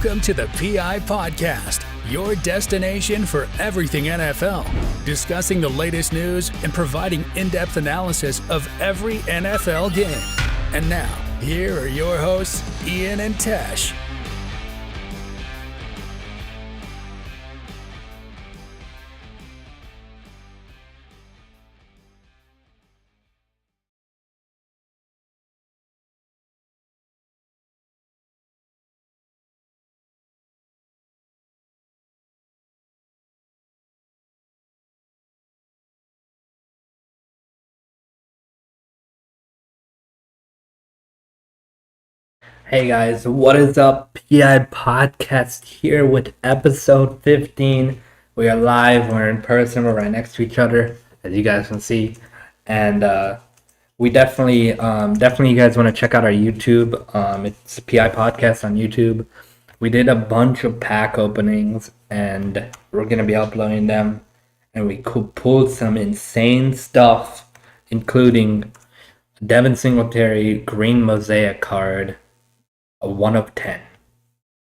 Welcome to the PI Podcast, your destination for everything NFL, discussing the latest news and providing in-depth analysis of every NFL game. And now, here are your hosts, Ian and Tesh. Hey guys, what is up? PI Podcast here with episode 15. We are live, we're in person, we're right next to each other, as you guys can see. And we definitely you guys want to check out our YouTube. It's PI Podcast on YouTube. We did a bunch of pack openings, and we're going to be uploading them. And we pulled some insane stuff, including Devin Singletary green mosaic card. A 1 of 10.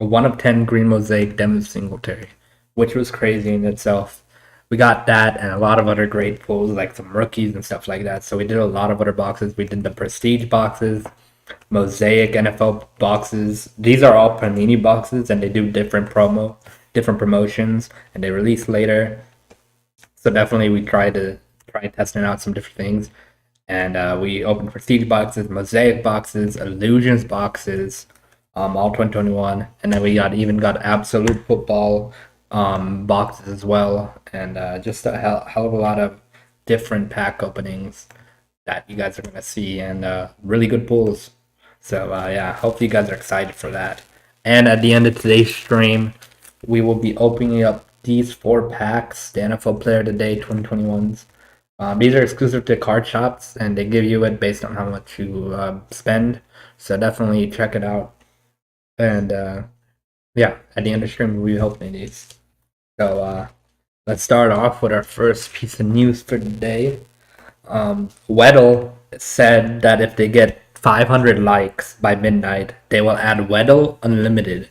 A 1 of 10 green mosaic Devin Singletary, which was crazy in itself. We got that and a lot of other great pulls, like some rookies and stuff like that. So we did a lot of other boxes. We did the Prestige boxes, Mosaic NFL boxes. These are all Panini boxes, and they do different promotions, and they release later. So definitely we try testing out some different things. And we opened Prestige boxes, Mosaic boxes, Illusions boxes, all 2021. And then we got Absolute Football boxes as well. And just a hell of a lot of different pack openings that you guys are going to see. And really good pulls. So hopefully you guys are excited for that. And at the end of today's stream, we will be opening up these 4 packs, the NFL Player of the Day 2021s. These are exclusive to card shops, and they give you it based on how much you spend. So definitely check it out. And at the end of the stream, we'll be opening these. So let's start off with our first piece of news for the day. Weddle said that if they get 500 likes by midnight, they will add Weddle Unlimited.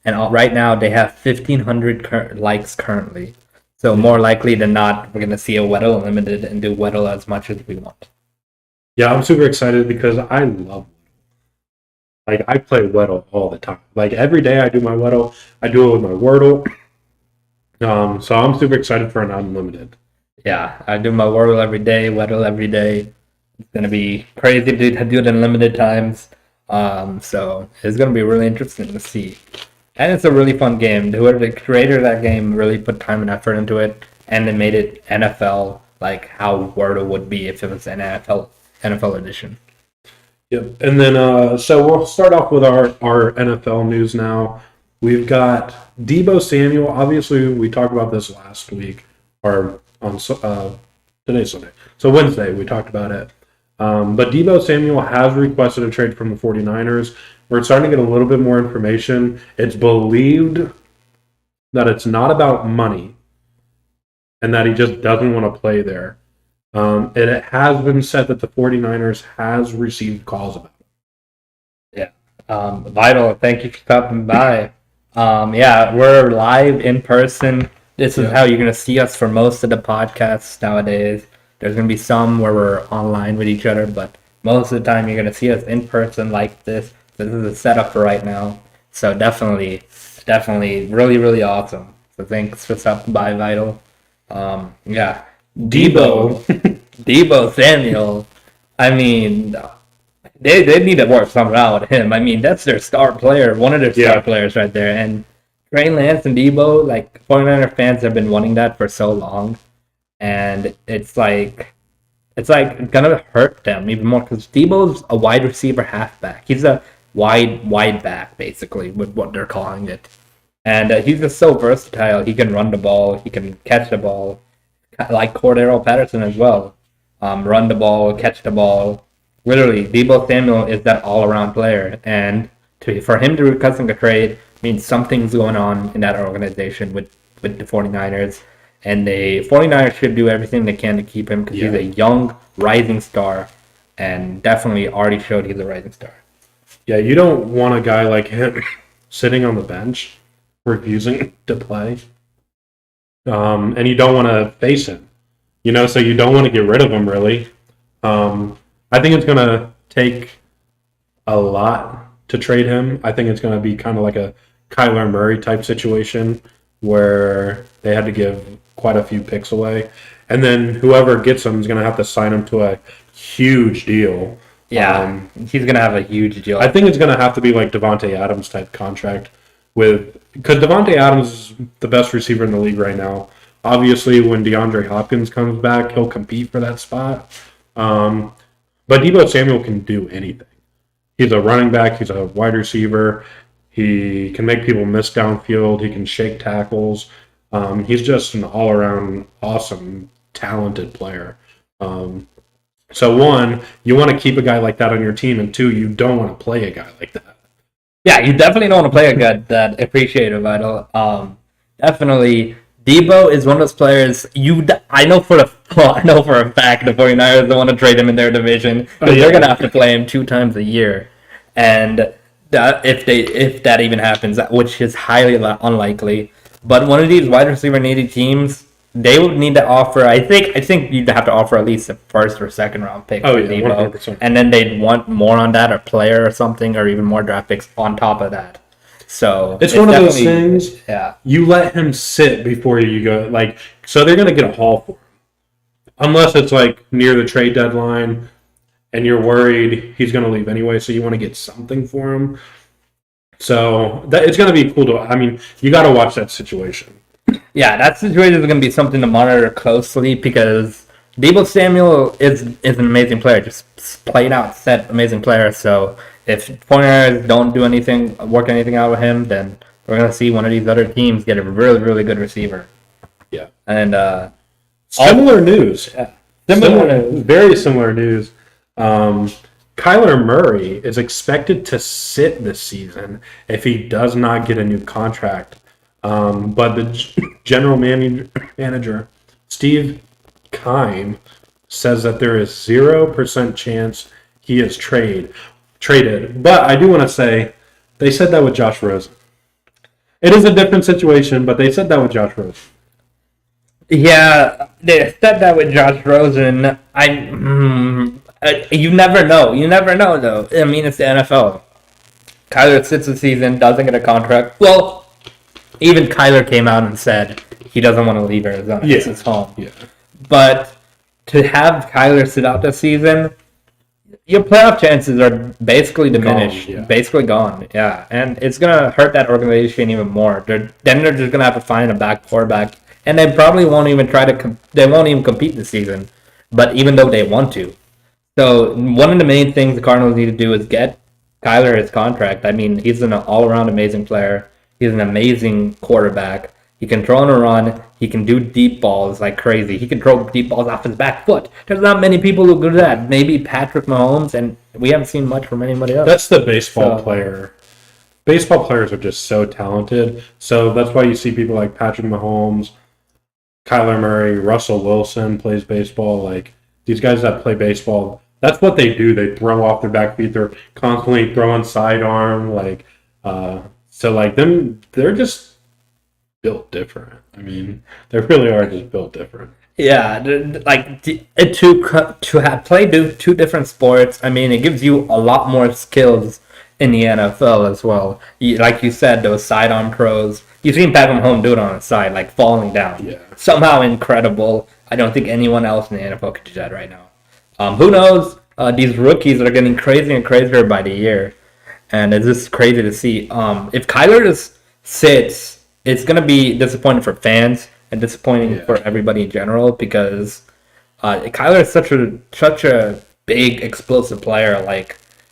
And right now, they have 1,500 likes currently. So more likely than not, we're going to see a Weddle Unlimited and do Weddle as much as we want. Yeah, I'm super excited because I love Weddle. Like, I play Weddle all the time. Like, every day I do my Weddle. I do it with my Wordle. So I'm super excited for an Unlimited. Yeah, I do my Wordle every day, Weddle every day. It's going to be crazy to do it in limited times. So it's going to be really interesting to see. And it's a really fun game. The creator of that game really put time and effort into it, and they made it NFL, like how Wordle would be if it was an NFL edition. Yep. And then, so we'll start off with our NFL news now. We've got Deebo Samuel. Obviously, we talked about this last week, or on today's Sunday. So Wednesday, we talked about it. But Deebo Samuel has requested a trade from the 49ers. We're starting to get a little bit more information. It's believed that it's not about money and that he just doesn't want to play there. And it has been said that the 49ers has received calls about it. Yeah. Vital, thank you for stopping by. We're live in person. This is how you're going to see us for most of the podcasts nowadays. There's going to be some where we're online with each other, but most of the time you're going to see us in person like this. This is a setup for right now. So definitely really, really awesome. So thanks for stopping by, Vital. Deebo Samuel. I mean, they need to work something out with him. I mean, that's their star player, one of their star players right there. And Trey Lance and Deebo, like 49er fans have been wanting that for so long. And it's gonna hurt them even more because Deebo's a wide receiver halfback. He's a wide back, basically, with what they're calling it. And he's just so versatile. He can run the ball. He can catch the ball. Like Cordero Patterson as well. Run the ball, catch the ball. Literally, Deebo Samuel is that all-around player. And for him to request a trade means something's going on in that organization with the 49ers. And the 49ers should do everything they can to keep him because he's a young, rising star and definitely already showed he's a rising star. Yeah, you don't want a guy like him sitting on the bench, refusing to play. And you don't want to face him, so you don't want to get rid of him, really. I think it's going to take a lot to trade him. I think it's going to be kind of like a Kyler Murray type situation where they had to give quite a few picks away. And then whoever gets him is going to have to sign him to a huge deal. Yeah, he's going to have a huge deal. I think it's going to have to be like Devontae Adams type contract because Devontae Adams is the best receiver in the league right now. Obviously, when DeAndre Hopkins comes back, he'll compete for that spot. But Deebo Samuel can do anything. He's a running back. He's a wide receiver. He can make people miss downfield. He can shake tackles. He's just an all-around awesome, talented player. So one, you want to keep a guy like that on your team, and two, you don't want to play a guy like that. Yeah, you definitely don't want to play a guy that appreciative. Definitely, Debo is one of those players. I know for a fact the 49ers don't want to trade him in their division because they're gonna have to play him 2 times a year, and if that even happens, which is highly unlikely. But one of these wide receiver needy teams, they would need to offer. I think you'd have to offer at least a first or second round pick for Debo, 100%. and then they'd want more on that, or player or something, or even more draft picks on top of that. So it's one of those things. Yeah, you let him sit before you go. So they're gonna get a haul for him, unless it's near the trade deadline, and you're worried he's gonna leave anyway. So you want to get something for him. So it's gonna be cool to. You got to watch that situation. Yeah, that situation is going to be something to monitor closely because Deebo Samuel is an amazing player, just played out, set, amazing player. So if 49ers don't do anything, work anything out with him, then we're going to see one of these other teams get a really, really good receiver. Yeah. And similar news. Yeah. Very similar news. Kyler Murray is expected to sit this season if he does not get a new contract. But the general manager, Steve Keim, says that there is 0% chance he is traded. But I do want to say, they said that with Josh Rosen. It is a different situation, but they said that with Josh Rosen. Yeah, they said that with Josh Rosen. You never know. You never know, though. It's the NFL. Kyler sits the season, doesn't get a contract. Well, even Kyler came out and said he doesn't want to leave Arizona. Yeah. It's his home. Yeah. But to have Kyler sit out this season, your playoff chances are basically diminished. Basically gone. Yeah. And it's going to hurt that organization even more. They're just going to have to find a back quarterback. And they probably won't even they won't even compete this season. But even though they want to. So one of the main things the Cardinals need to do is get Kyler his contract. He's an all-around amazing player. He's an amazing quarterback. He can throw on a run. He can do deep balls like crazy. He can throw deep balls off his back foot. There's not many people who do that. Maybe Patrick Mahomes, and we haven't seen much from anybody else. That's the baseball player. Baseball players are just so talented. So that's why you see people like Patrick Mahomes, Kyler Murray, Russell Wilson plays baseball. These guys that play baseball, that's what they do. They throw off their back feet. They're constantly throwing sidearm. They're just built different. They really are just built different. Yeah, to play two different sports. It gives you a lot more skills in the NFL as well. Like you said, those sidearm throws. You've seen Patrick Mahomes do it on his side, falling down. Yeah. Somehow incredible. I don't think anyone else in the NFL could do that right now. Who knows? These rookies are getting crazier and crazier by the year. And it's just crazy to see. If Kyler just sits, it's going to be disappointing for fans and disappointing for everybody in general because Kyler is such a big, explosive player.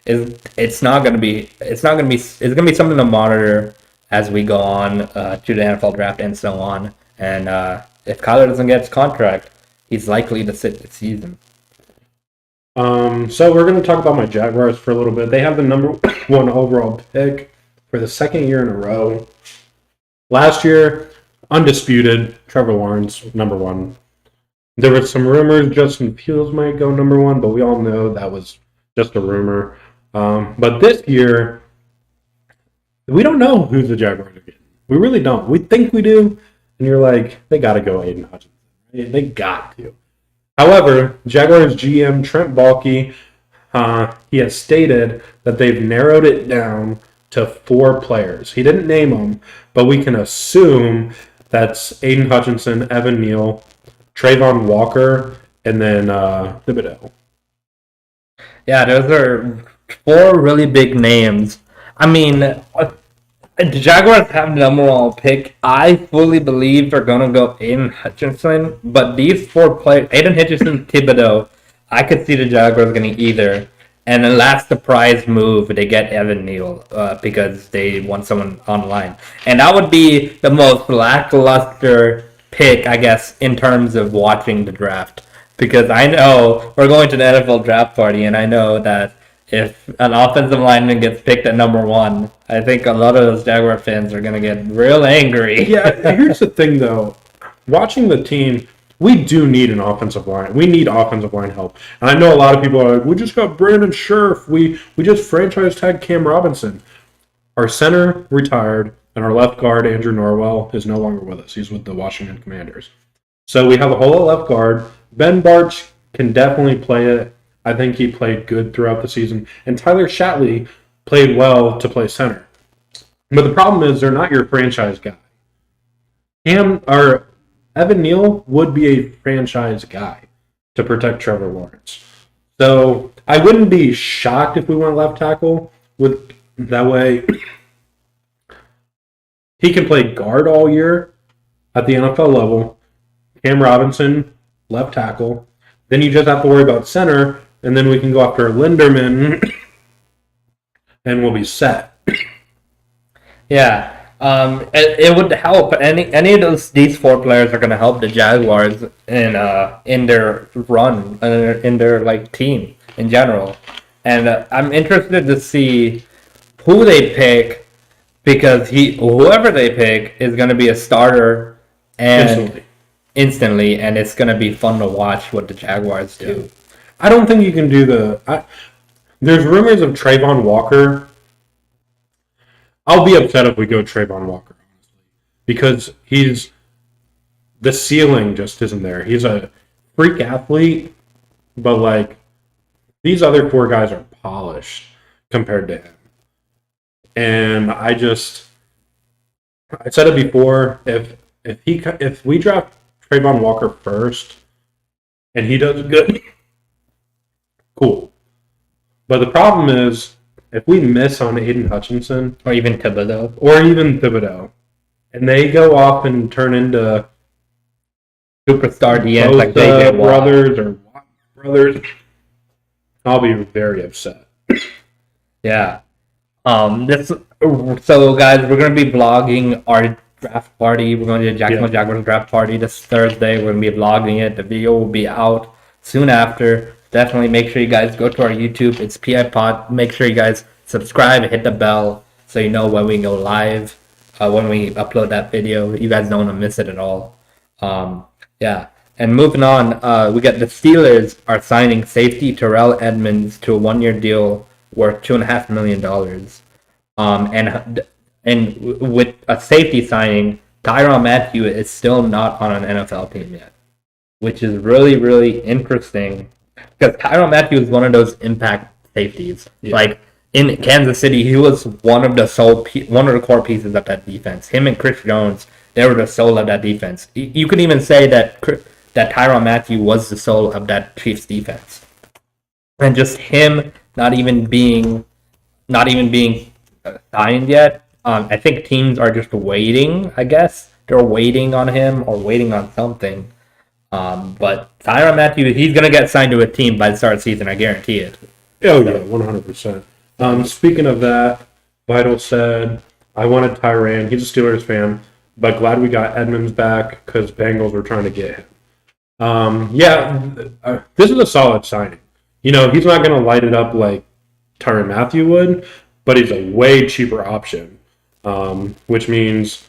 It's going to be something to monitor as we go on to the NFL draft and so on. And if Kyler doesn't get his contract, he's likely to sit this season. So we're going to talk about my Jaguars for a little bit. They have the number 1 overall pick for the second year in a row. Last year, undisputed, Trevor Lawrence, number 1. There were some rumors Justin Fields might go number 1, but we all know that was just a rumor. But this year, we don't know who the Jaguars are getting. We really don't. We think we do, and you're like, they got to go Aiden Hutchinson. They got to. However, Jaguars GM Trent Baalke, he has stated that they've narrowed it down to 4 players. He didn't name them, but we can assume that's Aiden Hutchinson, Evan Neal, Trayvon Walker, and then Thibodeau. Yeah, those are 4 really big names. I mean, the Jaguars have the number 1 pick. I fully believe they're going to go Aiden Hutchinson, but these 4 players, Aiden Hutchinson, Thibodeau, I could see the Jaguars getting either. And then last surprise move, they get Evan Neal because they want someone online. And that would be the most lackluster pick, I guess, in terms of watching the draft. Because I know we're going to the NFL draft party, and I know that if an offensive lineman gets picked at number 1, I think a lot of those Jaguar fans are going to get real angry. Yeah, here's the thing, though. Watching the team, we do need an offensive line. We need offensive line help. And I know a lot of people are like, we just got Brandon Scherf. We just franchise tagged Cam Robinson. Our center retired, and our left guard, Andrew Norwell, is no longer with us. He's with the Washington Commanders. So we have a whole left guard. Ben Barch can definitely play it. I think he played good throughout the season. And Tyler Shatley played well to play center. But the problem is they're not your franchise guy. Evan Neal would be a franchise guy to protect Trevor Lawrence. So I wouldn't be shocked if we went left tackle. With that way, he can play guard all year at the NFL level. Cam Robinson, left tackle. Then you just have to worry about center, and then we can go after Linderman, and we'll be set. Yeah, it would help. Any of these 4 players are going to help the Jaguars in their run, in their team in general. And I'm interested to see who they pick, because whoever they pick is going to be a starter and instantly, and it's going to be fun to watch what the Jaguars do. Yeah. I don't think you can do there's rumors of Trayvon Walker. I'll be upset if we go Trayvon Walker, honestly, because the ceiling just isn't there. He's a freak athlete, but these other 4 guys are polished compared to him. And I said it before, if we draft Trayvon Walker first and he does good, cool. But the problem is, if we miss on Aiden Hutchinson, Or even Thibodeau, and they go off and turn into superstar DNs like JJ brothers, I'll be very upset. Yeah. So guys, we're going to be vlogging our draft party. We're going to the Jacksonville Jaguars draft party this Thursday. We're going to be vlogging it. The video will be out soon after. Definitely make sure you guys go to our YouTube. It's PIPod. Make sure you guys subscribe and hit the bell so you know when we go live, when we upload that video. You guys don't want to miss it at all. Yeah. And moving on, we got the Steelers are signing safety Terrell Edmonds to a 1-year deal worth $2.5 million. And with a safety signing, Tyron Matthew is still not on an NFL team yet, which is really, really interesting, because Tyron Matthew is one of those impact safeties. Yeah. In Kansas City, he was one of the core pieces of that defense. Him and Chris Jones, they were the soul of that defense. You could even say that Tyron Matthew was the soul of that Chiefs defense. And just him not even being signed yet. I think teams are just waiting, I guess. They're waiting on him or waiting on something. But Tyron Matthew, he's going to get signed to a team by the start of the season, I guarantee it. Oh, yeah, 100%. Speaking of that, Vital said, I wanted Tyran. He's a Steelers fan, but glad we got Edmonds back because Bengals were trying to get him. This is a solid signing. He's not going to light it up like Tyron Matthew would, but he's a way cheaper option, which means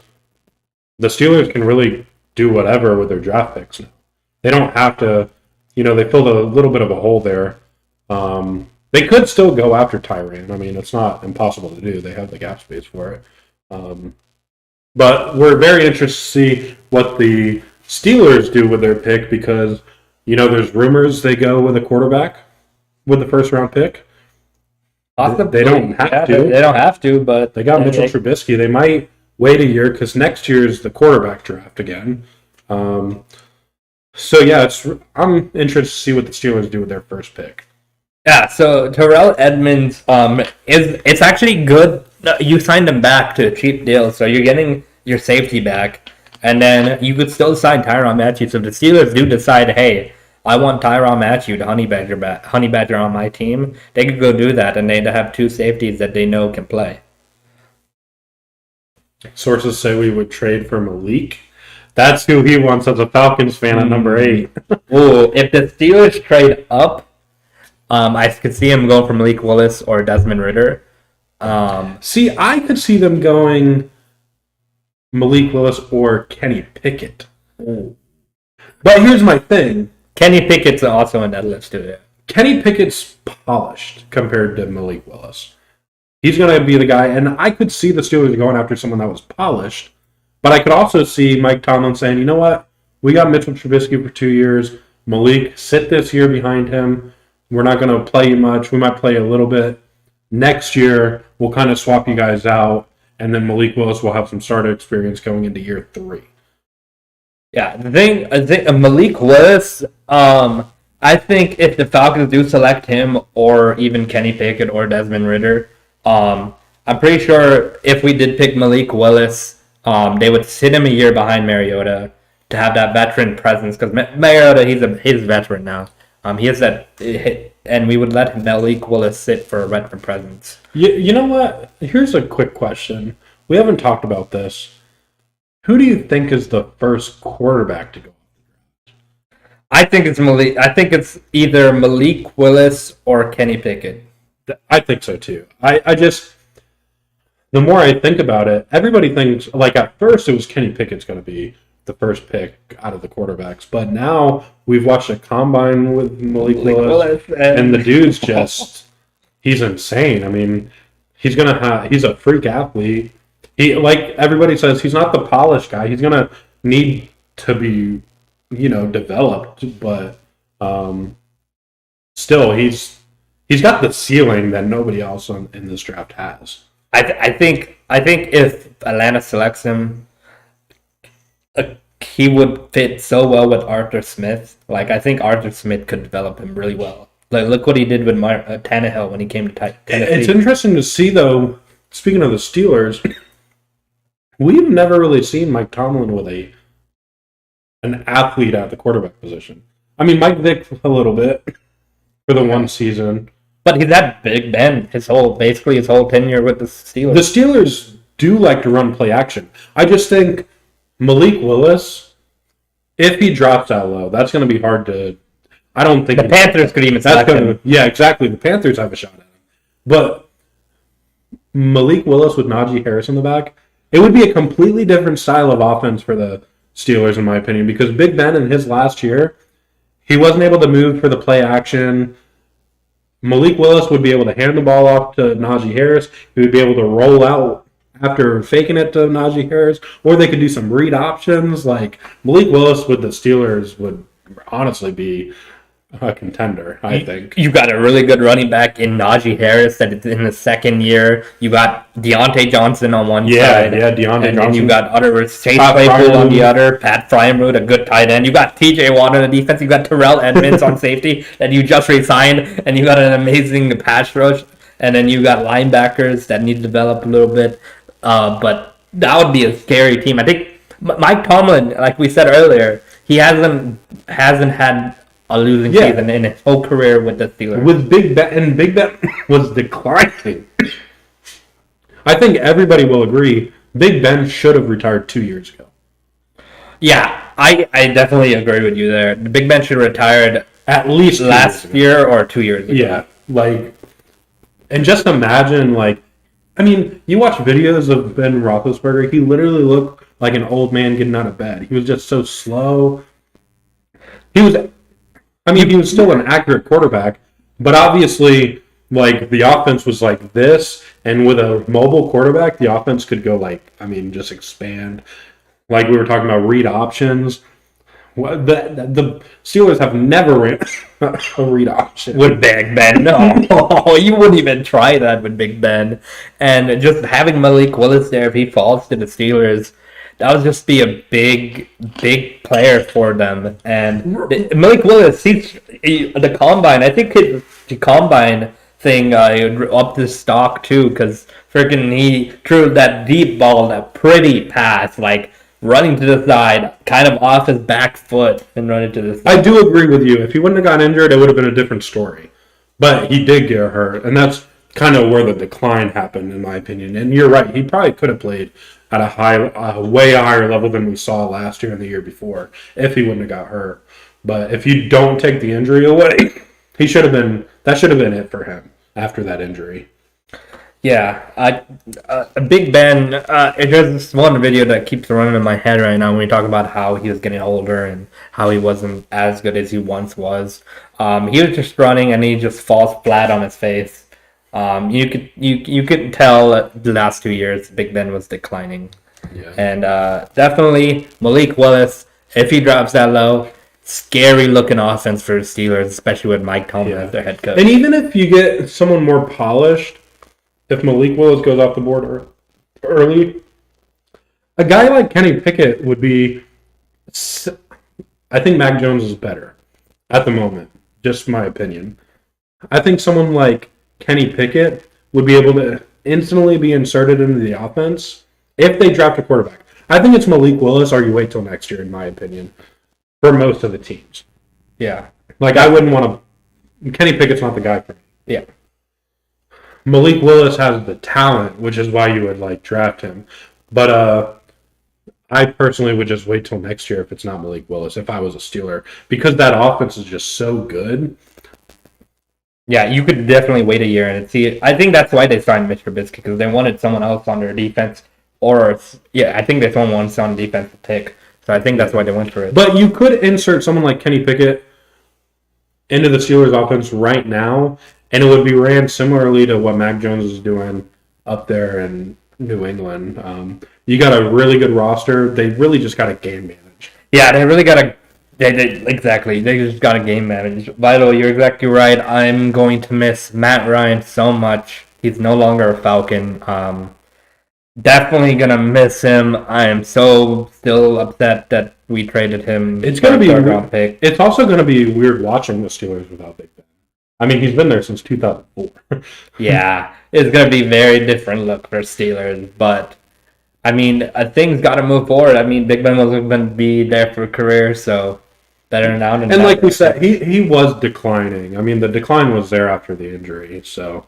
the Steelers can really do whatever with their draft picks now. They don't have to, they filled a little bit of a hole there They could still go after Tyron. I mean, it's not impossible to do. They have the cap space for it. But we're very interested to see what the Steelers do with their pick because, there's rumors they go with a quarterback with the first-round pick. They don't have to. They don't have to, but... They got Mitchell Trubisky. They might wait a year because next year is the quarterback draft again. I'm interested to see what the Steelers do with their first pick. Yeah, so Terrell Edmonds it's actually good. You signed him back to a cheap deal, so you're getting your safety back, and then you could still sign Tyron Matthew. So if the Steelers do decide, hey, I want Tyron Matthew to honey badger on my team, they could go do that, and they'd have two safeties that they know can play. Sources say we would trade for Malik. That's who he wants as a Falcons fan at number 8. Oh, if the Steelers trade up, I could see him going for Malik Willis or Desmond Ridder. I could see them going Malik Willis or Kenny Pickett. Ooh. But here's my thing. Kenny Pickett's also in that list too. Yeah. Kenny Pickett's polished compared to Malik Willis. He's going to be the guy, and I could see the Steelers going after someone that was polished, but I could also see Mike Tomlin saying, you know what, we got Mitchell Trubisky for 2 years. Malik, sit this year behind him. We're not going to play you much. We might play a little bit. Next year, we'll kind of swap you guys out, and then Malik Willis will have some starter experience going into year 3. Yeah, I think Malik Willis, I think if the Falcons do select him or even Kenny Pickett or Desmond Ridder, I'm pretty sure if we did pick Malik Willis, they would sit him a year behind Mariota to have that veteran presence because Mariota, he's a veteran now. He has that, and we would let Malik Willis sit for a veteran presence. You know what? Here's a quick question. We haven't talked about this. Who do you think is the first quarterback to go? I think it's Malik. I think it's either Malik Willis or Kenny Pickett. I think so too. I just, the more I think about it, everybody thinks, like at first it was Kenny Pickett's going to be the first pick out of the quarterbacks, but now we've watched a combine with Malik Willis and the dude's just, he's insane. I mean, he's a freak athlete. He, like everybody says, he's not the polished guy. He's going to need to be, developed, but still, he's got the ceiling that nobody else in this draft has. I think if Atlanta selects him, he would fit so well with Arthur Smith. Like I think Arthur Smith could develop him really well. Like look what he did with Tannehill when he came to Tennessee. It's interesting to see though. Speaking of the Steelers, we've never really seen Mike Tomlin with an athlete at the quarterback position. I mean, Mike Vick a little bit for the one season. But he's had Big Ben his whole tenure with the Steelers. The Steelers do like to run play action. I just think Malik Willis, if he drops out low, that's going to be hard to. I don't think the Panthers could even select him. Yeah, exactly. The Panthers have a shot at him, but Malik Willis with Najee Harris in the back, it would be a completely different style of offense for the Steelers, in my opinion, because Big Ben in his last year, he wasn't able to move for the play action. Malik Willis would be able to hand the ball off to Najee Harris. He would be able to roll out after faking it to Najee Harris, or they could do some read options. Like Malik Willis with the Steelers would honestly be a contender, I think. You got a really good running back in Najee Harris that is in the second year. You got Deontay Johnson on one side. Yeah, Deontay Johnson. And then you got Chase Claypool on the other, Pat Fryermuth, a good tight end. You got TJ Watt on the defense. You got Terrell Edmonds on safety that you just re-signed. And you got an amazing pass rush. And then you got linebackers that need to develop a little bit. But that would be a scary team. I think Mike Tomlin, like we said earlier, he hasn't had a losing season in his whole career with the Steelers. With Big Ben was declining. I think everybody will agree Big Ben should have retired 2 years ago. Yeah, I definitely agree with you there. Big Ben should have retired at least last year or 2 years ago. Yeah, and just imagine, you watch videos of Ben Roethlisberger, he literally looked like an old man getting out of bed. He was just so slow. He was still an accurate quarterback, but obviously Like, the offense was like this, and with a mobile quarterback, the offense could go just expand. Like we were talking about read options. The Steelers have never ran a read option with Big Ben. No, you wouldn't even try that with Big Ben. And just having Malik Willis there, if he falls to the Steelers, that would just be a big player for them. And Malik Willis, the combine, I think the combine thing upped his stock too, because freaking he threw that deep ball, that pretty pass, like running to the side, kind of off his back foot and running to the side. I do agree with you. If he wouldn't have gotten injured, it would have been a different story. But he did get hurt, and that's kind of where the decline happened, in my opinion. And you're right. He probably could have played at a way higher level than we saw last year and the year before if he wouldn't have got hurt. But if you don't take the injury away, that should have been it for him after that injury. Yeah, Big Ben, there's this one video that keeps running in my head right now when we talk about how he was getting older and how he wasn't as good as he once was. He was just running and he just falls flat on his face. You could tell the last 2 years Big Ben was declining. Yeah. And definitely Malik Willis, if he drops that low, scary looking offense for the Steelers, especially with Mike Tomlin as their head coach. And even if you get someone more polished, if Malik Willis goes off the board early, a guy like Kenny Pickett would be... I think Mac Jones is better at the moment, just my opinion. I think someone like Kenny Pickett would be able to instantly be inserted into the offense if they draft a quarterback. I think it's Malik Willis or you wait till next year, in my opinion, for most of the teams. Yeah. Like, I wouldn't want to... Kenny Pickett's not the guy for me. Yeah. Malik Willis has the talent, which is why you would draft him. But I personally would just wait till next year if it's not Malik Willis, if I was a Steeler, because that offense is just so good. Yeah, you could definitely wait a year and see it. I think that's why they signed Mitch Trubisky, because they wanted someone else on their defense. I think they wanted someone on defense to pick. So I think that's why they went for it. But you could insert someone like Kenny Pickett into the Steelers offense right now, and it would be ran similarly to what Mac Jones is doing up there in New England. You got a really good roster. They really just got to game manage. Yeah, they really got to... Exactly. They just got to game manage. Vital, you're exactly right. I'm going to miss Matt Ryan so much. He's no longer a Falcon. Definitely going to miss him. I am so still upset that we traded him. It's going to be a round pick. It's also going to be weird watching the Steelers without Big Ben. I mean, he's been there since 2004. Yeah, it's going to be a very different look for Steelers, but I mean, things got to move forward. I mean, Big Ben wasn't going to be there for a career, so better now than And like we said, he was declining. I mean, the decline was there after the injury, so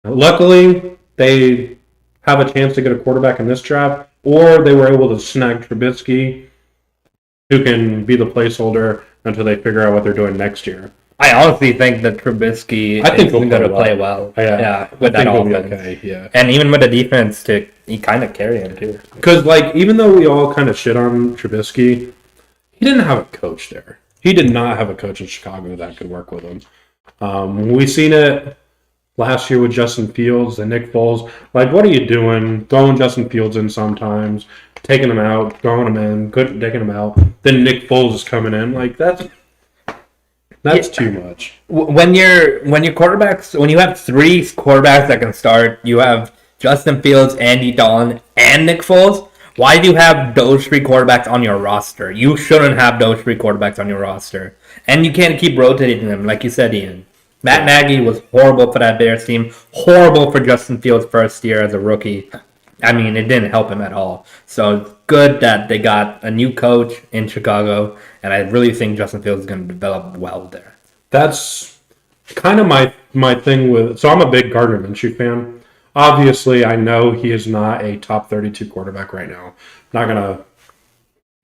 luckily they have a chance to get a quarterback in this draft, or they were able to snag Trubisky, who can be the placeholder until they figure out what they're doing next year. I honestly think that Trubisky is going to play well. Yeah, with that offense. Okay, yeah. And even with the defense, he kind of carry him too. Because, even though we all kind of shit on Trubisky, he didn't have a coach there. He did not have a coach in Chicago that could work with him. We seen it last year with Justin Fields and Nick Foles. What are you doing? Throwing Justin Fields in sometimes, taking him out, throwing him in, taking him out. Then Nick Foles is coming in. That's too much. When you have 3 quarterbacks that can start, you have Justin Fields, Andy Dalton, and Nick Foles. Why do you have those 3 quarterbacks on your roster? You shouldn't have those 3 quarterbacks on your roster. And you can't keep rotating them, like you said, Ian. Matt Nagy was horrible for that Bears team. Horrible for Justin Fields' first year as a rookie. I mean, it didn't help him at all. So it's good that they got a new coach in Chicago, and I really think Justin Fields is going to develop well there. That's kind of my thing with... So I'm a big Gardner Minshew fan. Obviously, I know he is not a top 32 quarterback right now. Not going to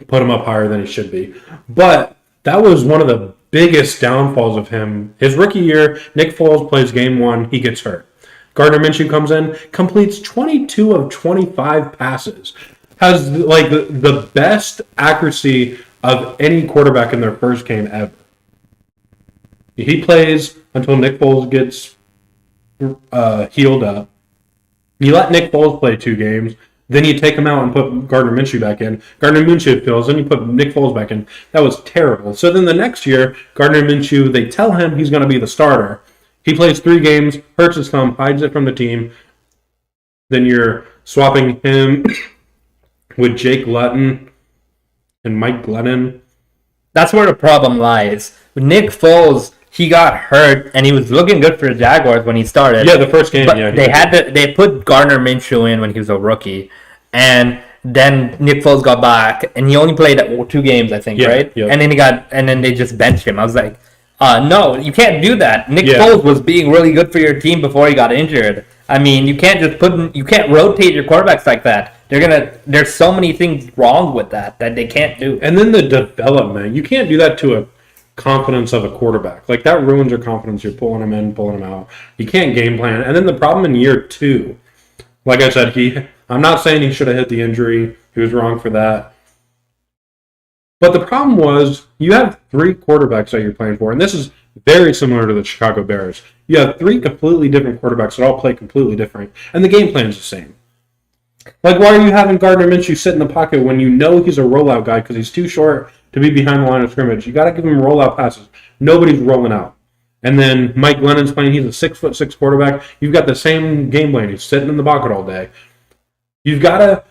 put him up higher than he should be. But that was one of the biggest downfalls of him. His rookie year, Nick Foles plays game 1, he gets hurt. Gardner Minshew comes in, completes 22 of 25 passes. Has the best accuracy of any quarterback in their first game ever. He plays until Nick Foles gets healed up. You let Nick Foles play 2 games. Then you take him out and put Gardner Minshew back in. Gardner Minshew fails. Then you put Nick Foles back in. That was terrible. So then the next year, Gardner Minshew, they tell him he's going to be the starter. He plays 3 games, hurts his thumb, hides it from the team. Then you're swapping him with Jake Luton and Mike Glennon. That's where the problem lies. With Nick Foles, he got hurt, and he was looking good for the Jaguars when he started. Yeah, the first game. But yeah, they put Gardner Minshew in when he was a rookie, and then Nick Foles got back, and he only played 2 games, I think, right? Yeah. And then they just benched him. I was like, no, you can't do that. Nick Yeah. Foles was being really good for your team before he got injured. I mean, you can't rotate your quarterbacks like that. There's so many things wrong with that they can't do. And then the development. You can't do that to a confidence of a quarterback. Like, that ruins your confidence. You're pulling him in, pulling him out. You can't game plan. And then the problem in year 2, like I said, I'm not saying he should have hit the injury. He was wrong for that. But the problem was, you have 3 quarterbacks that you're playing for, and this is very similar to the Chicago Bears. You have 3 completely different quarterbacks that all play completely different, and the game plan is the same. Like, why are you having Gardner Minshew sit in the pocket when you know he's a rollout guy because he's too short to be behind the line of scrimmage? You got to give him rollout passes. Nobody's rolling out. And then Mike Glennon's playing. He's a 6'6" quarterback. You've got the same game plan. He's sitting in the pocket all day. You've got to.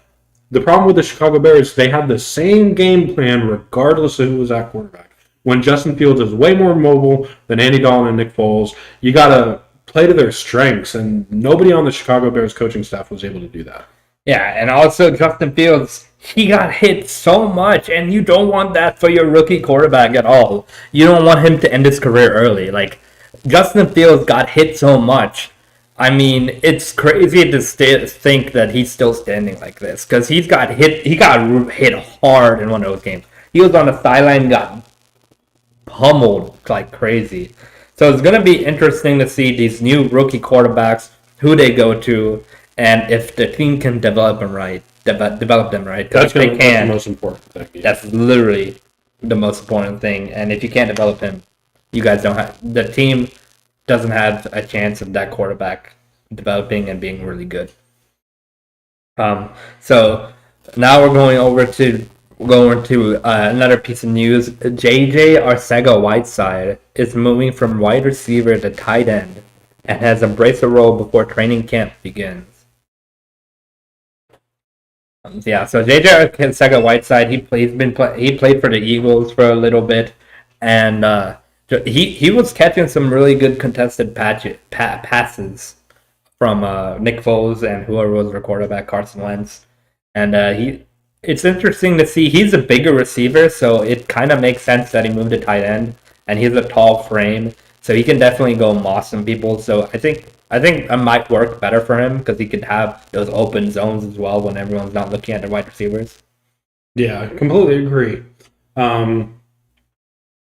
The problem with the Chicago Bears, they have the same game plan regardless of who was at quarterback. When Justin Fields is way more mobile than Andy Dalton and Nick Foles, you got to play to their strengths, and nobody on the Chicago Bears coaching staff was able to do that. Yeah, and also Justin Fields, he got hit so much, and you don't want that for your rookie quarterback at all. You don't want him to end his career early. Like, Justin Fields got hit so much. I mean, it's crazy to think that he's still standing like this, because he got hit hard in one of those games. He was on the sideline, got pummeled like crazy. So it's going to be interesting to see these new rookie quarterbacks, who they go to, and if the team can develop them right. That's the most important thing. Yeah. That's literally the most important thing. And if you can't develop him, the team doesn't have a chance of that quarterback developing and being really good. So now we're going to another piece of news. JJ Arcega-Whiteside is moving from wide receiver to tight end and has embraced a role before training camp begins. So JJ Arcega-Whiteside, he played for the Eagles for a little bit, and he was catching some really good contested passes from Nick Foles and whoever was their quarterback, Carson Wentz, and it's interesting to see. He's a bigger receiver, so it kind of makes sense that he moved to tight end, and he's a tall frame, so he can definitely go moss some people. So I think it might work better for him because he could have those open zones as well when everyone's not looking at their wide receivers. Yeah, I completely agree.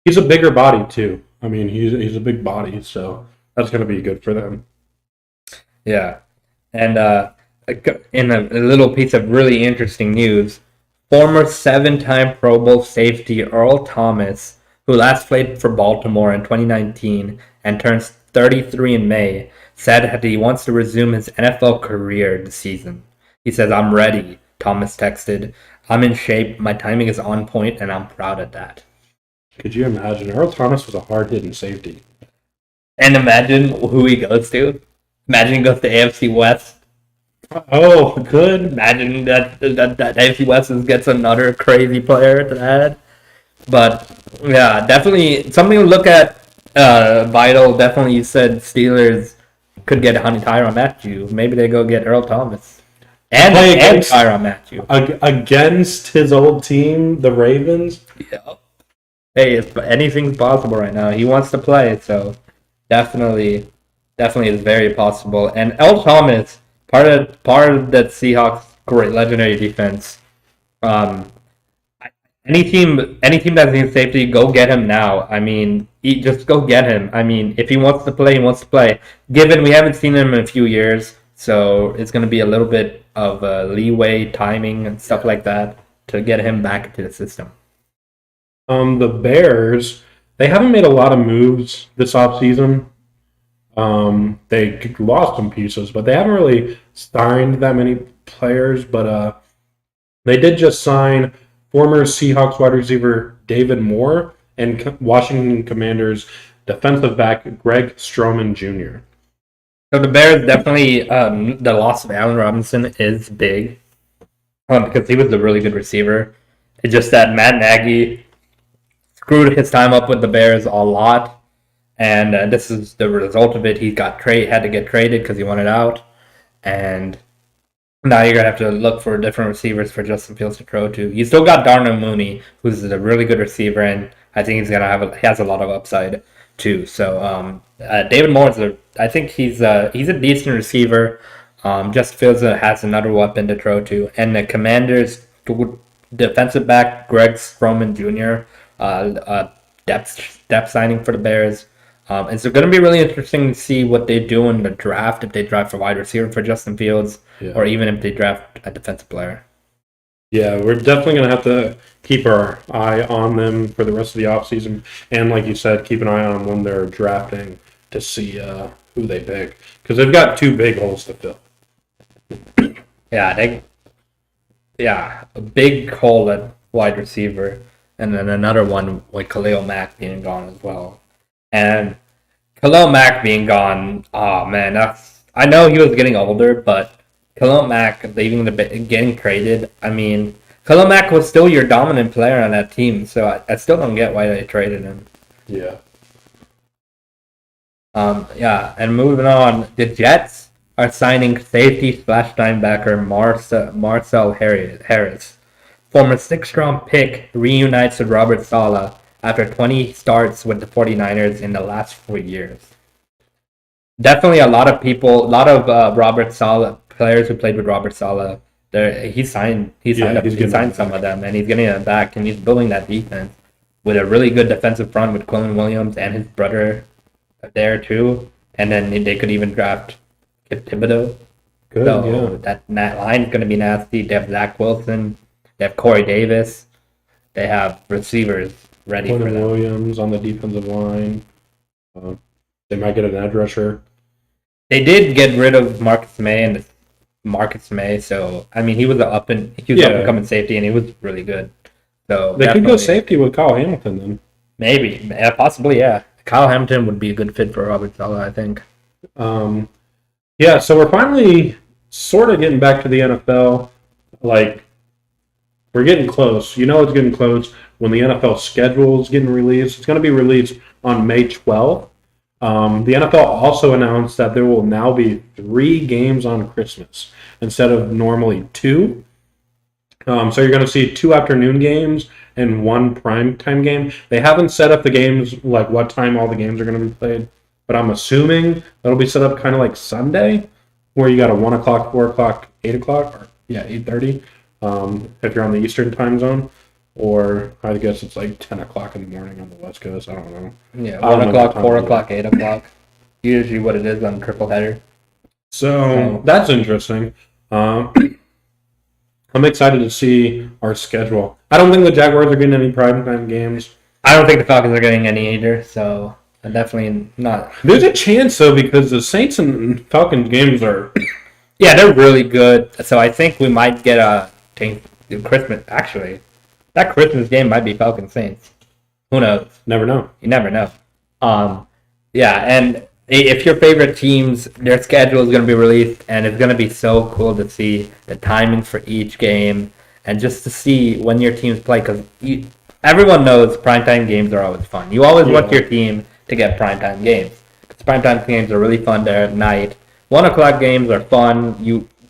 He's a bigger body too. I mean, he's a big body, so that's going to be good for them. Yeah, and in a little piece of really interesting news, former 7-time Pro Bowl safety Earl Thomas, who last played for Baltimore in 2019 and turns 33 in May, said that he wants to resume his NFL career this season. He says, "I'm ready," Thomas texted. "I'm in shape, my timing is on point, and I'm proud of that." Could you imagine? Earl Thomas was a hard-hitting safety. And imagine who he goes to. Imagine he goes to AFC West. Oh, good. Imagine that AFC West gets another crazy player to add. But, yeah, definitely something to look at. Vital, definitely you said Steelers could get Tyron Matthew. Maybe they go get Earl Thomas. And Tyron Matthew. Against his old team, the Ravens? Yeah. Hey, anything's possible right now. He wants to play, so definitely is very possible. And Earl Thomas, part of that Seahawks great legendary defense. Any team that needs safety, go get him now. I mean, just go get him. I mean, if he wants to play, he wants to play. Given we haven't seen him in a few years, so it's going to be a little bit of leeway, timing, and stuff like that to get him back into the system. The Bears, they haven't made a lot of moves this offseason. They lost some pieces, but they haven't really signed that many players. But they did just sign former Seahawks wide receiver David Moore and Washington Commanders defensive back Greg Stroman Jr. So the Bears definitely, the loss of Allen Robinson is big because he was a really good receiver. It's just that Matt Nagy screwed his time up with the Bears a lot, and this is the result of it. He had to get traded because he wanted out, and now you're going to have to look for different receivers for Justin Fields to throw to. You still got Darnell Mooney, who's a really good receiver, and I think he has a lot of upside too. So David Moore I think he's a decent receiver. Just Fields has another weapon to throw to, and the Commanders defensive back Greg Stroman Jr. Depth signing for the Bears. It's going to be really interesting to see what they do in the draft, if they draft a wide receiver for Justin Fields, or even if they draft a defensive player. Yeah, we're definitely going to have to keep our eye on them for the rest of the offseason. And like you said, keep an eye on when they're drafting to see who they pick. Because they've got two big holes to fill. Yeah, a big hole at wide receiver. And then another one with Khalil Mack being gone as well. And Khalil Mack being gone, oh man, I know he was getting older, but Khalil Mack getting traded. I mean, Khalil Mack was still your dominant player on that team, so I still don't get why they traded him. Yeah. And moving on, the Jets are signing safety/linebacker Marcel Harris. Former 6th-round pick reunites with Robert Saleh after 20 starts with the 49ers in the last 4 years. Definitely a lot of Robert Saleh players who played with Robert Saleh. He signed some of them, and he's getting them back, and he's building that defense with a really good defensive front with Quillen Williams and his brother there too. And then they could even draft Kip Thibodeau. Good, so that line is going to be nasty. They have Zach Wilson. They have Corey Davis. They have receivers ready for them. Williams on the defensive line. They might get an edge rusher. They did get rid of Marcus May, so I mean he was up and coming safety, and he was really good. So they could go safety with Kyle Hamilton then. Maybe, possibly, yeah. Kyle Hamilton would be a good fit for Robert Saleh, I think. So we're finally sort of getting back to the NFL. Like, we're getting close. You know it's getting close when the NFL schedule is getting released. It's going to be released on May 12th. The NFL also announced that there will now be 3 games on Christmas instead of normally 2. So you're going to see 2 afternoon games and 1 primetime game. They haven't set up the games, like what time all the games are going to be played, but I'm assuming that'll be set up kind of like Sunday, where you got a 1 o'clock, 4 o'clock, 8 o'clock, or 8:30, if you're on the Eastern time zone. Or I guess it's like 10 o'clock in the morning on the West Coast. I don't know. Yeah, 1 o'clock, 4 o'clock, 8 o'clock. Usually what it is on triple header. So that's interesting. I'm excited to see our schedule. I don't think the Jaguars are getting any primetime games. I don't think the Falcons are getting any either, so definitely not. There's a chance, though, because the Saints and Falcons games are... Yeah, they're really good. So I think we might get a Christmas, actually. That Christmas game might be Falcons Saints. Who knows? Never know. You never know. And if your favorite teams, their schedule is going to be released, and it's going to be so cool to see the timing for each game, and just to see when your teams play, because everyone knows primetime games are always fun. You always want your team to get primetime games. Because primetime games are really fun there at night. 1 o'clock games are fun.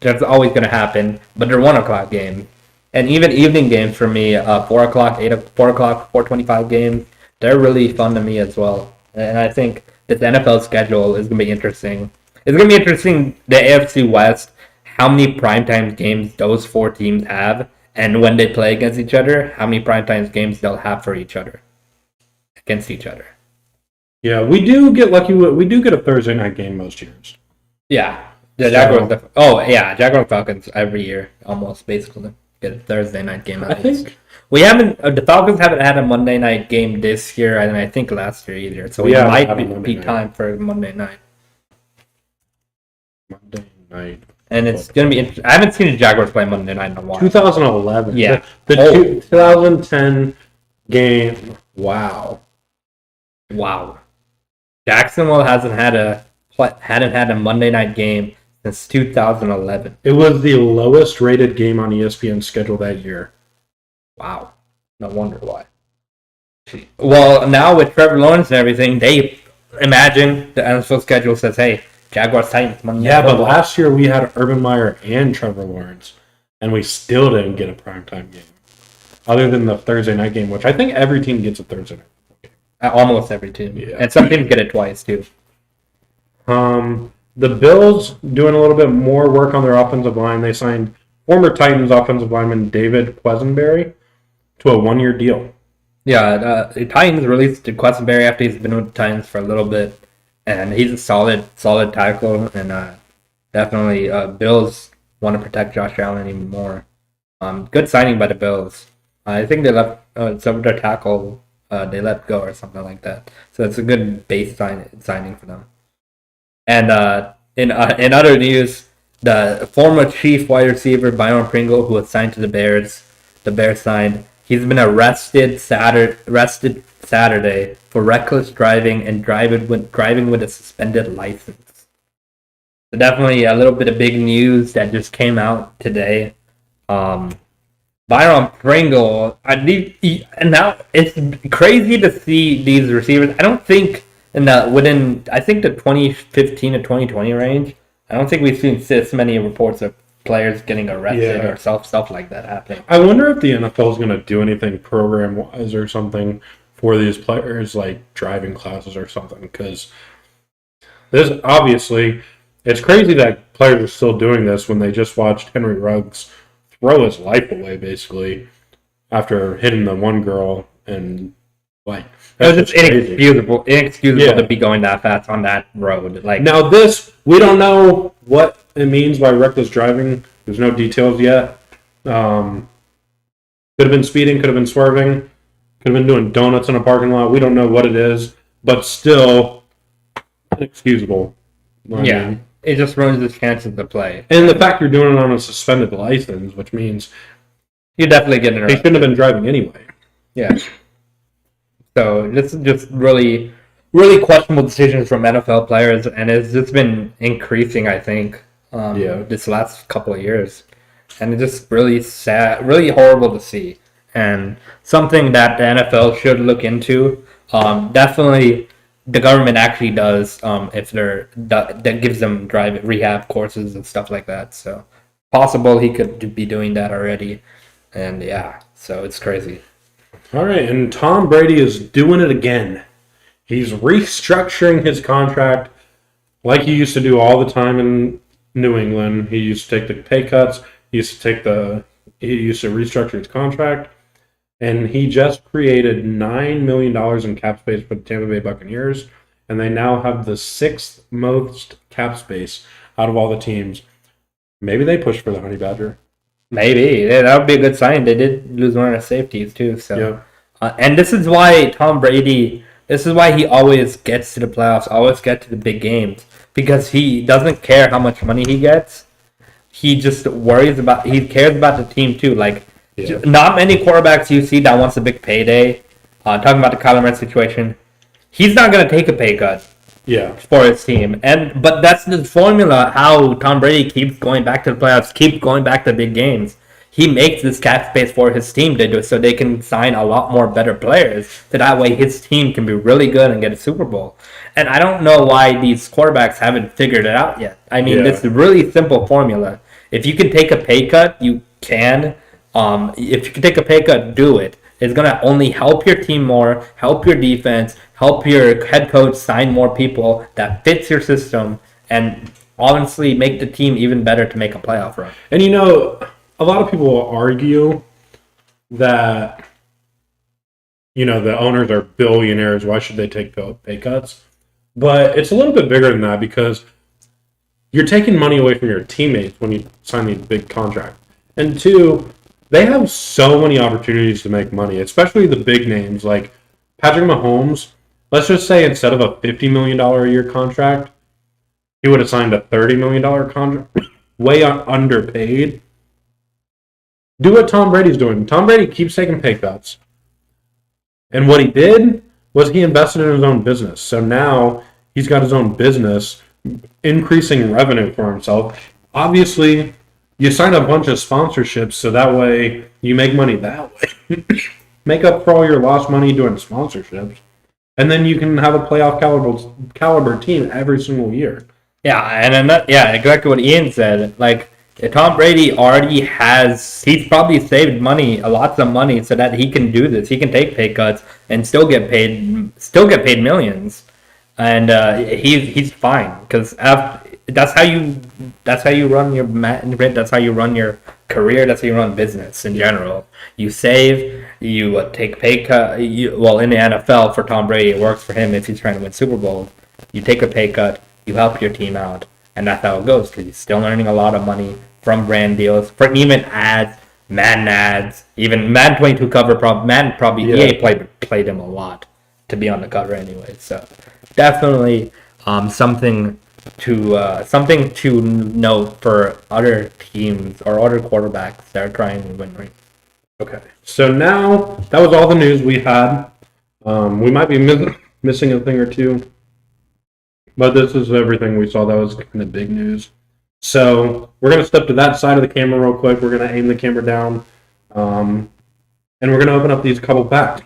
That's always going to happen, but they're 1 o'clock games. And even evening games for me, 4 o'clock, 4:25 games, they're really fun to me as well. And I think this NFL schedule is going to be interesting. It's going to be interesting, the AFC West, how many primetime games those 4 teams have, and when they play against each other, how many primetime games they'll have for each other, against each other. Yeah, we do get lucky. We do get a Thursday night game most years. Yeah. The Jaguars. Jaguars Falcons every year, almost, basically. get a Thursday night game I at least. think We haven't. The Falcons haven't had a Monday night game this year, and I think last year either. So it Yeah, might had a Monday be night. time for Monday night. Monday night. And it's gonna be. I haven't seen the Jaguars play Monday night in a while. 2011. Yeah. The Oh. 2010 game. Wow. Wow. Jacksonville hadn't had a Monday night game since 2011. It was the lowest rated game on ESPN's schedule that year. Wow. No wonder why. Well, now with Trevor Lawrence and everything, they imagine the NFL schedule says, "Hey, Jaguars Titans Monday." Yeah, but last year we had Urban Meyer and Trevor Lawrence, and we still didn't get a primetime game. Other than the Thursday night game, which I think every team gets a Thursday night. Almost every team, Yeah. and some teams get it twice too. The Bills doing a little bit more work on their offensive line. They signed former Titans offensive lineman David Quesenberry to a 1-year deal. Yeah, the Titans released Questenberry after he's been with the Titans for a little bit, and he's a solid tackle, and definitely Bills want to protect Josh Allen even more. Good signing by the Bills. I think they left some of their tackle. They let go or something like that. So it's a good base signing for them. And in other news, the former Chief wide receiver Byron Pringle, who was signed to the Bears signed. He's been arrested Saturday for reckless driving and driving with a suspended license. So definitely a little bit of big news that just came out today. Byron Pringle, and now it's crazy to see these receivers. I don't think I think the 2015 to 2020 range, I don't think we've seen this many reports of players getting arrested or stuff like that happening. I wonder if the NFL is going to do anything program-wise or something for these players, like driving classes or something, because this obviously, it's crazy that players are still doing this when they just watched Henry Ruggs throw his life away, basically, after hitting the one girl, and like it was just inexcusable to be going that fast on that road. Like now, this we don't know what it means by reckless driving. There's no details yet. Could have been speeding, could have been swerving, could have been doing donuts in a parking lot. We don't know what it is, but still inexcusable. I mean, it just ruins his chances to play. and the fact you're doing it on a suspended license, which means You're definitely getting he arrested. shouldn't have been driving anyway. Yeah. So this is just really, really questionable decisions from NFL players, and it's just been increasing, I think, this last couple of years. And it's just really sad, really horrible to see, and something that the NFL should look into. Definitely, the government actually does if that gives them rehab courses and stuff like that. So possible he could be doing that already, and so it's crazy. All right, and Tom Brady is doing it again. He's restructuring his contract like he used to do all the time in New England. He used to take the pay cuts. He used to restructure his contract, and he just created $9 million in cap space for the Tampa Bay Buccaneers, and they now have the 6th most cap space out of all the teams. Maybe they push for the Honey Badger. Maybe that would be a good sign. They did lose one of their safeties too, so and this is why Tom Brady. This is why he always gets to the playoffs, always gets to the big games, because he doesn't care how much money he gets. He just he cares about the team too. Like, not many quarterbacks you see that wants a big payday. Talking about the Kyler Murray situation, he's not going to take a pay cut for his team. But that's the formula how Tom Brady keeps going back to the playoffs, keeps going back to big games. He makes this cap space for his team to do so they can sign a lot more better players. So that way his team can be really good and get a Super Bowl. And I don't know why these quarterbacks haven't figured it out yet. I mean, it's a really simple formula. If you can take a pay cut, you can. If you can take a pay cut, do it. It's going to only help your team more, help your defense, help your head coach sign more people that fits your system, and honestly make the team even better to make a playoff run. And a lot of people will argue that, the owners are billionaires. Why should they take pay cuts? But it's a little bit bigger than that, because you're taking money away from your teammates when you sign these big contracts. And two, they have so many opportunities to make money, especially the big names like Patrick Mahomes. Let's just say instead of a $50 million a year contract, he would have signed a $30 million contract, way underpaid. Do what Tom Brady's doing. Tom Brady keeps taking pay cuts. And what he did was he invested in his own business. So now he's got his own business, increasing revenue for himself. Obviously, you sign a bunch of sponsorships so that way you make money that way. Make up for all your lost money doing sponsorships. And then you can have a playoff caliber team every single year. Yeah, and then exactly what Ian said. Like, Tom Brady already he's probably saved money, lots of money, so that he can do this. He can take pay cuts and still get paid millions, and he's fine because that's how you run your that's how you run your career. That's how you run business in general. You save, you take pay cut. In the NFL for Tom Brady, it works for him if he's trying to win Super Bowl. You take a pay cut, you help your team out, and that's how it goes because he's still earning a lot of money from brand deals, for even ads, Madden ads, even Madden 22 cover. Probably EA played him a lot to be on the cover anyway. So definitely something to note for other teams or other quarterbacks that are trying to win. Right? Okay, so now that was all the news we had. We might be missing a thing or two, but this is everything we saw that was kind of big news. So we're going to step to that side of the camera real quick. We're going to aim the camera down, and we're going to open up these couple packs.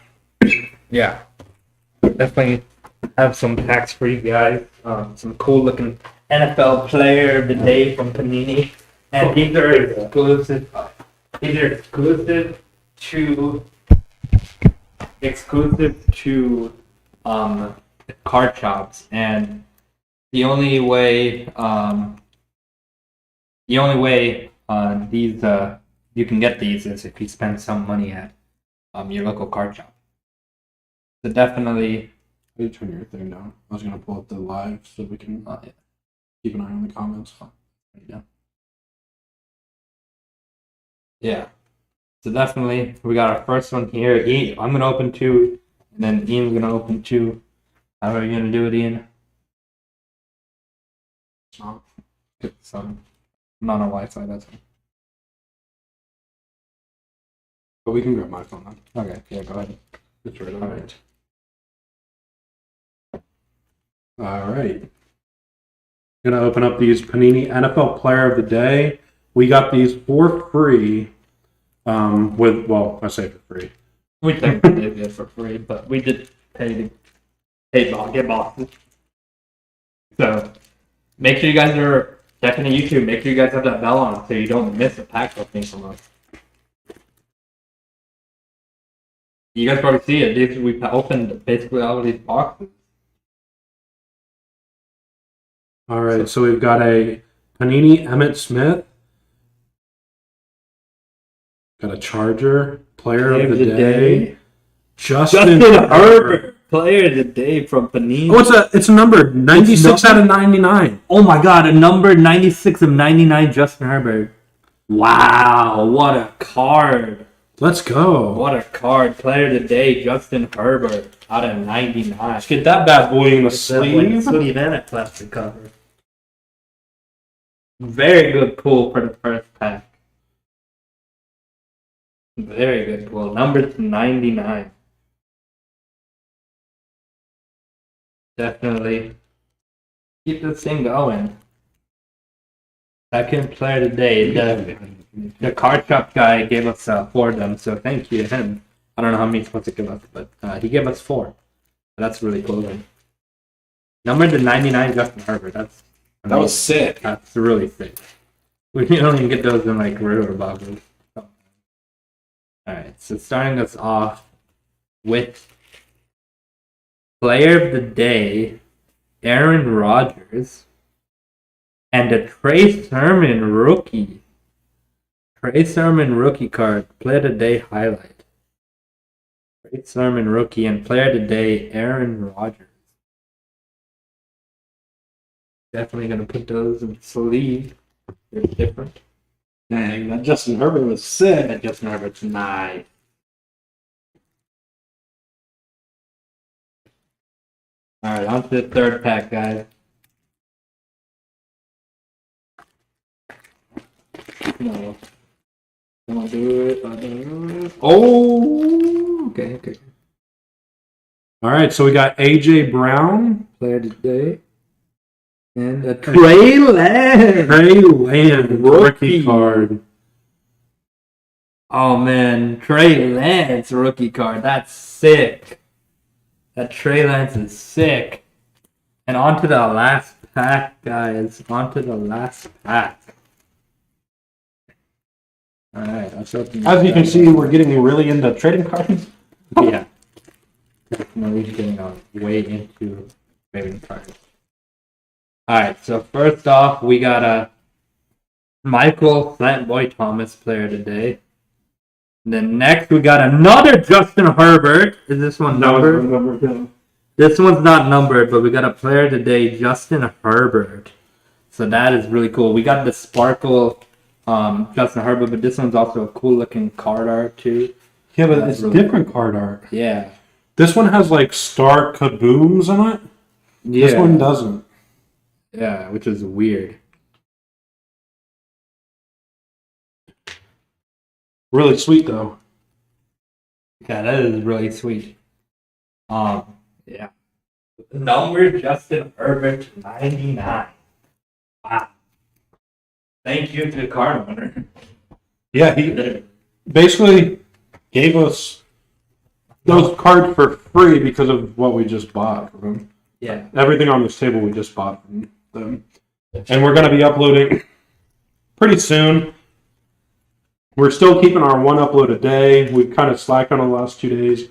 Yeah, definitely have some packs for you guys. Some cool looking NFL Player of the Day from Panini, and these are exclusive. These are exclusive to card shops, and the only way these you can get these is if you spend some money at your local card shop. So definitely. How do you turn your thing down? I was going to pull up the live so we can keep an eye on the comments. Yeah. So definitely, we got our first one here. I'm going to open 2, and then Ian's going to open 2. How are you going to do it, Ian? I'm not on Wi-Fi, that's fine. But we can grab my phone then. Okay, yeah, go ahead. It's right on it. All right. Gonna open up these Panini NFL Player of the Day. We got these for free. I say for free. We technically did it for free, but we did get boxes. So make sure you guys are checking the YouTube. Make sure you guys have that bell on so you don't miss a pack opening from us. You guys probably see it. We've opened basically all of these boxes. All right, so we've got a Panini Emmitt Smith. Got a Charger Player of the Day. Justin Herbert, Player of the Day from Panini. Oh, it's a number 96 out of 99. Oh my God, a number 96 of 99, Justin Herbert. Wow, what a card. Let's go. What a card. Player of the Day, Justin Herbert, out of 99. Let's get that bad boy in the sleeve. Sleeve and a plastic cover. Very good pull for the first pack. Very good pull. Number 99. Definitely keep this thing going. Second Player of the Day. The card shop guy gave us 4 of them, so thank you to him. I don't know how many he's supposed to give us, but he gave us 4. That's really cool. Number 99, Justin Herbert. That was sick. That's really sick. We don't even get those in like regular boxes. Alright, so starting us off with Player of the Day, Aaron Rodgers, and a Trey Sermon rookie. Trey Sermon rookie card, Player of the Day highlight. Trey Sermon rookie and Player of the Day, Aaron Rodgers. Definitely gonna put those in the sleeve. They're different. Dang, that Justin Herbert was sick. That Justin Herbert's nice. All right, on to the third pack, guys. No. Don't do it. Oh, okay. All right, so we got A.J. Brown. Player today. And a Trey Lance. Rookie card. Oh, man. Trey Lance rookie card. That's sick. That Trey Lance is sick. And on to the last pack, guys. On to the last pack. All right. As you can see, we're getting really into trading cards. Yeah. Definitely getting way into trading cards. Alright, so first off, we got a Michael Flatboy Thomas player today. And then next, we got another Justin Herbert. Is this one numbered? This one's not numbered, but we got a player today, Justin Herbert. So that is really cool. We got the Sparkle Justin Herbert, but this one's also a cool looking card art too. Yeah, but it's really different cool card art. Yeah. This one has like star kabooms on it. Yeah. This one doesn't. Yeah, which is weird. Really sweet though. Yeah, that is really sweet. Yeah. Number Justin Herbert 99. Wow. Thank you to the card owner. Yeah, he basically gave us those cards for free because of what we just bought from him. Yeah. Everything on this table we just bought from them. And we're going to be uploading pretty soon. We're still keeping our one upload a day. We've kind of slacked on the last 2 days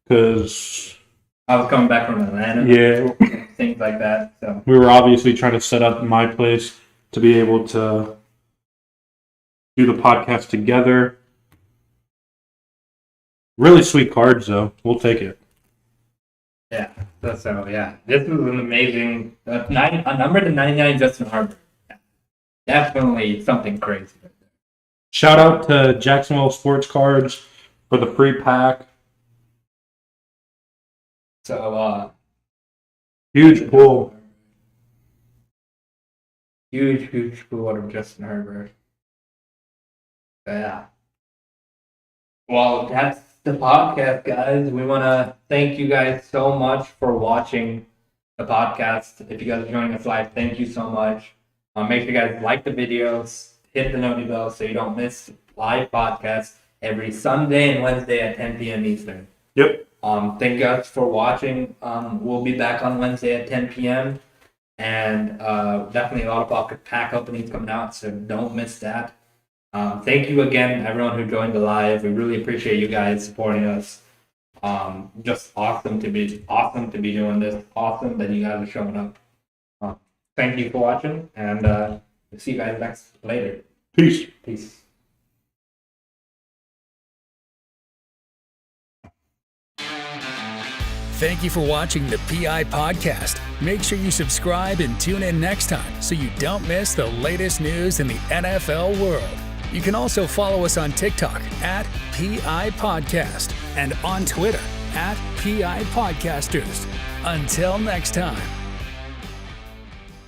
because I was coming back from Atlanta. Yeah. Things like that. So we were obviously trying to set up my place to be able to do the podcast together. Really sweet cards, though. We'll take it. Yeah. So yeah, this was an amazing a number to 99 Justin Herbert. Yeah. Definitely something crazy. Shout out to Jacksonville Sports Cards for the free pack. So huge pull. Huge pull out of Justin Herbert. Yeah. Well, that's the podcast, guys. We want to thank you guys so much for watching the podcast. If you guys are joining us live, thank you so much. Make sure you guys like the videos, hit the notify bell so you don't miss live podcasts every Sunday and Wednesday at 10 p.m. Eastern. Yep. Thank you guys for watching. We'll be back on Wednesday at 10 p.m. And definitely a lot of pack openings coming out, so don't miss that. Thank you again, everyone who joined the live. We really appreciate you guys supporting us. Just awesome to be doing this. Awesome that you guys are showing up. Thank you for watching, and we'll see you guys later. Peace. Thank you for watching the PI Podcast. Make sure you subscribe and tune in next time so you don't miss the latest news in the NFL world. You can also follow us on TikTok at PIPodcast and on Twitter at PIPodcasters. Until next time.